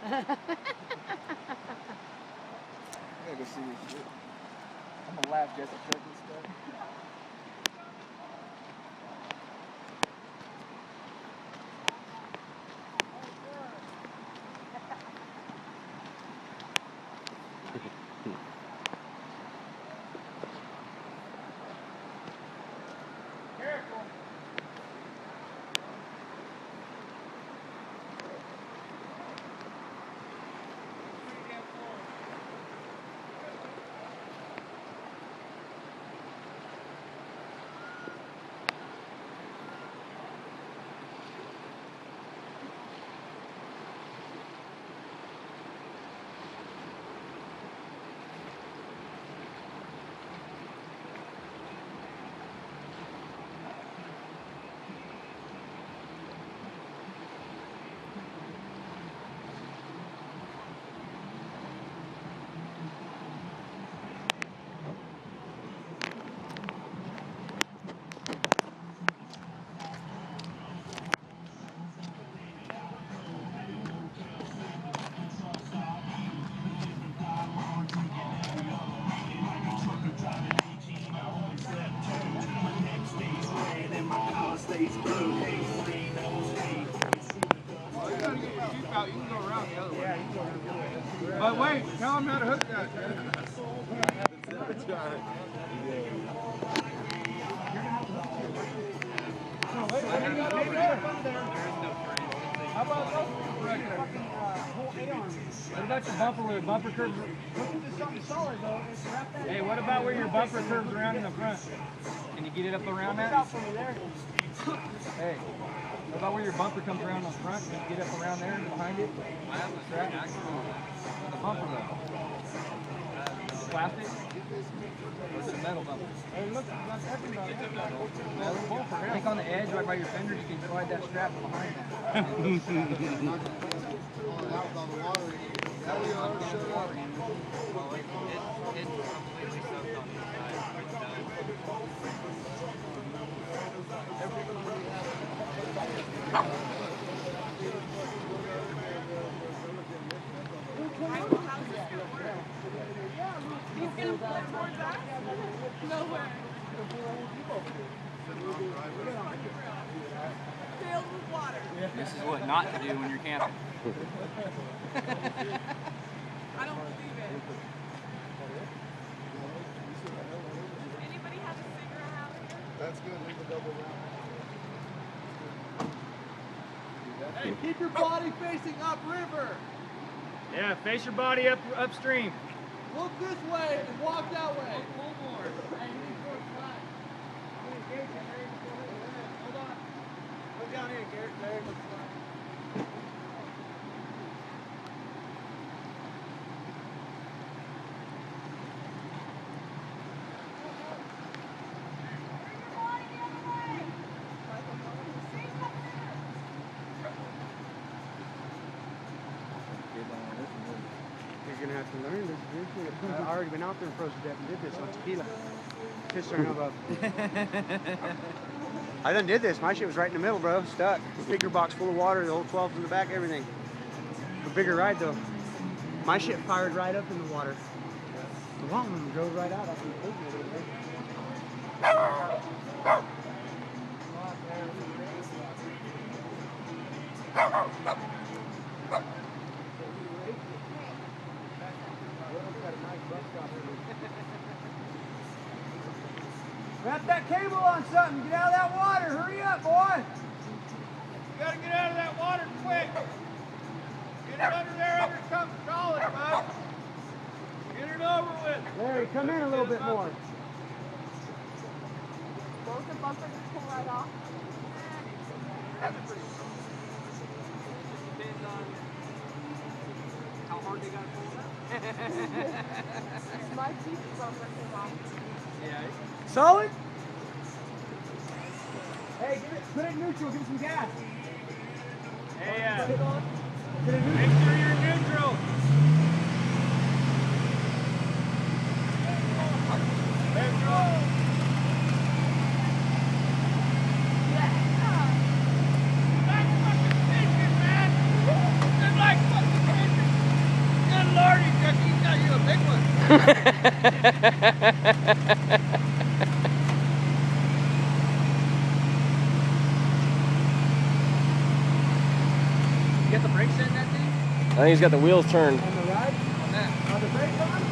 I gotta go see this shit. I'm gonna laugh just at this stuff. But wait, tell him how to hook that. How about those? What about your bumper where the bumper curves? Hey, what about where your bumper curves around in the front? Can you get it up around that? Hey, what about where your bumper comes around on the front? Can you get up around there and behind it? I have a strap. The bumper though. Plastic? Or is it a metal bumper? Hey, look, metal. I think on the edge, right by your fenders, you can slide that strap behind that. He's gonna flip towards us? Nowhere. Filled with water. This is what not to do when you're camping. I don't believe it. Anybody have a cigarette out here? That's good. Leave the double round. Hey, keep your body facing upriver. Yeah, face your body upstream. Look this way and walk that way. Pull more. Hold on. Look down here, Garrett. There. You're gonna have to learn this eventually. I've already been out there and frozen to death and did this on tequila. Pissed her above. I done did this. My shit was right in the middle, bro. Stuck. Figure box full of water, the whole 12 in the back, everything. A bigger ride though. My shit fired right up in the water. The one of them drove right out after the figure. Wrap that cable on something. Get out of that water. Hurry up, boy. You gotta get out of that water quick. Get it under there under something solid, bud. Get it over with. Larry, come in a little bit more. Won't the bumper just pull right off? Depends on how hard they gotta pull it up. My Jeep's bumper came off. Yeah. Solid? Hey, put it in neutral. Give it some gas. Hey, Put it on. make sure you're neutral. Neutral. That's fucking fishing, man. It's like fucking fishing. You got the brakes in that thing? I think he's got the wheels turned. On the ride? On that? Are the brakes on?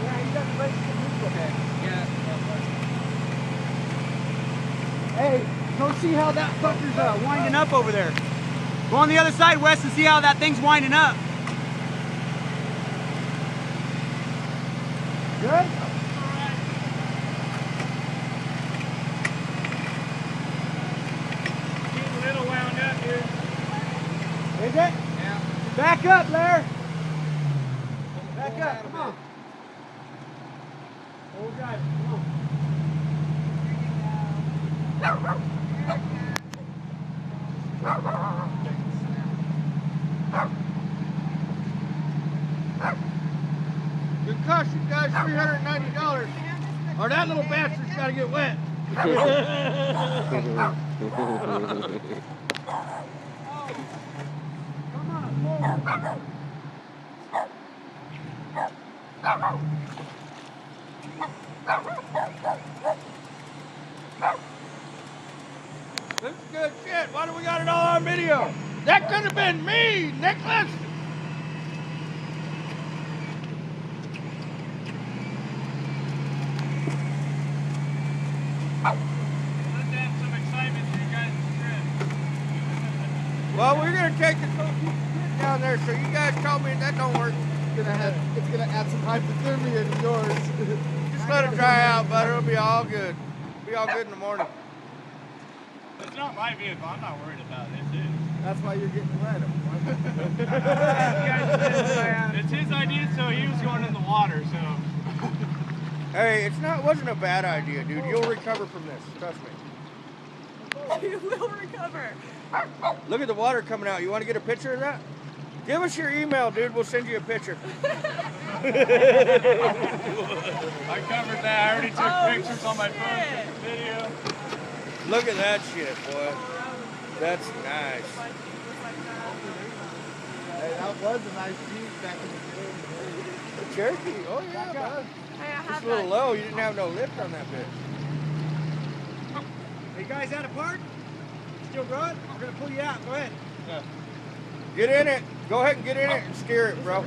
Yeah, he's got the brakes in the neutral. Okay. Yeah. Hey, go see how that fucker's winding up over there. Go on the other side, Wes, and see how that thing's winding up. Good? Getting a little wound up here. Is it? Yeah. Back up, Larry. Back up, come on. Old guy, come on. It cost you guys $390. Or that little bastard's got to get wet. This is good shit. Why do we got it all on video? That could have been me, Nicholas. Let's have some excitement for you guys' trip. Well, we're gonna take the down there, so you guys told me that don't work. It's gonna add some hypothermia to yours. Just let it dry out, but it'll be all good. Be all good in the morning. It's not my vehicle. I'm not worried about it. It's his. That's why you're getting wet. It's his idea, so he was going in the water, so. Hey, wasn't a bad idea, dude. You'll recover from this. Trust me. You will recover. Look at the water coming out. You want to get a picture of that? Give us your email, dude. We'll send you a picture. I covered that. I already took pictures on my phone for the video. Look at that shit, boy. That's nice. Hey, that was a nice Jeep back in the day. The Cherokee. Oh, yeah, bud. Hey, I Just have a little that. low. You didn't have no lift on that bitch. Are you guys out of park? Still run? We're gonna pull you out. Go ahead. Get in it. Go ahead and get in it and steer it, bro.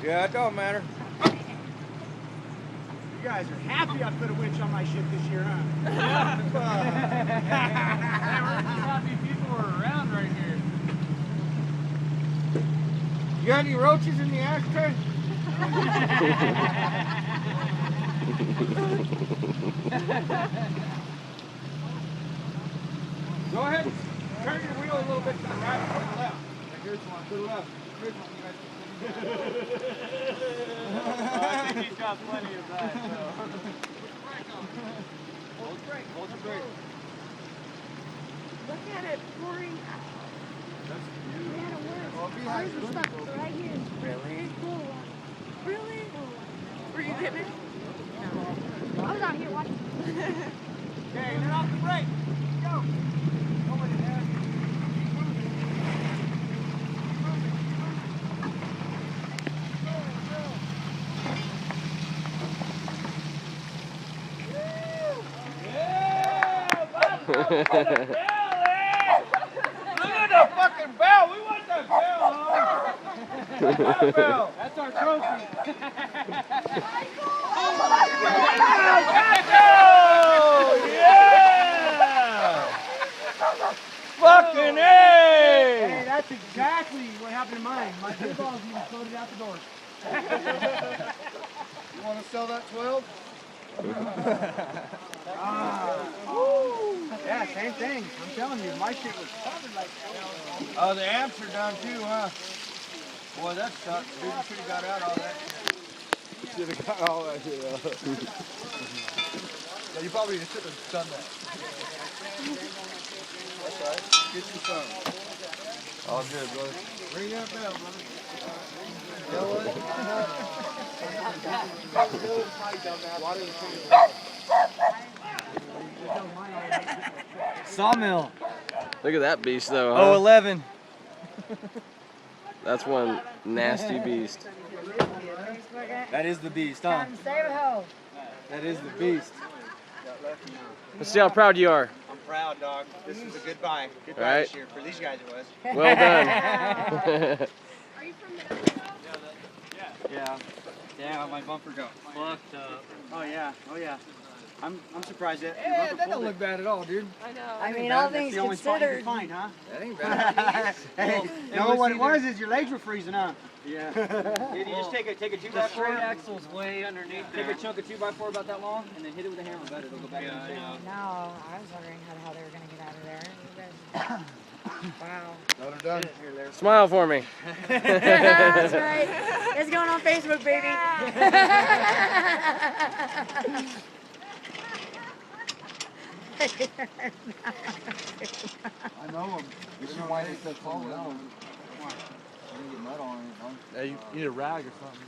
Yeah, it don't matter. You guys are happy I put a winch on my ship this year, huh? We're just happy people are around right here. You got any roaches in the ashtray? Go ahead and turn your wheel a little bit to the right or to the left. Here's one, to the left. Here's one, you guys. I think he's got plenty of that. So. Hold the brake, hold the brake. Look at it pouring out. That's Man, it works. Well, be Ours is stuck right here. Really? Really? Were you getting it? I was out here watching. Okay, turn off the brake. Go. Go with it, man. Look at the fucking bell. We want that bell, huh? Bell. That's our trophy. Yeah! Fucking A! Hey, that's exactly what happened to mine. My pit balls even floated out the door. You want to sell that 12? Yeah, same thing. I'm telling you, my shit was covered like that. Oh, the amps are done too, huh? Boy, that sucks. Dude, you should have got out all that shit. Should have got all that shit out. Yeah, you probably should have done that. That's right. Get you some. All good, brother. Ring that bell, brother. You know what? Sawmill. Look at that beast though, huh? 011. That's one nasty beast. That is the beast, huh? Come save a hoe. That is the beast. Let's see how proud you are. I'm proud, dog. This is a good buy. Good buy All right. this year. For these guys, it was. Well done. Are you from Minnesota? Yeah. Yeah, my bumper got fucked up. Oh yeah. Oh yeah. I'm surprised that. Yeah, that don't look bad at all, dude. I know. I mean, all That's things the only spot you considered. could find, huh? That ain't bad. Hey, it no, was what it either- was is your legs were freezing, huh? Yeah. Dude, you just take a 2x4. The short axle's way underneath there. Take a chunk of 2x4 about that long, and then hit it with a hammer. Better, it'll go back in the shape. No, I was wondering how they were going to get out of there. You guys- Wow. Not her done. Smile for me. That's right. It's going on Facebook, baby. I know him. You know why they said fall down. I didn't get mud on it. Yeah, you need a rag or something.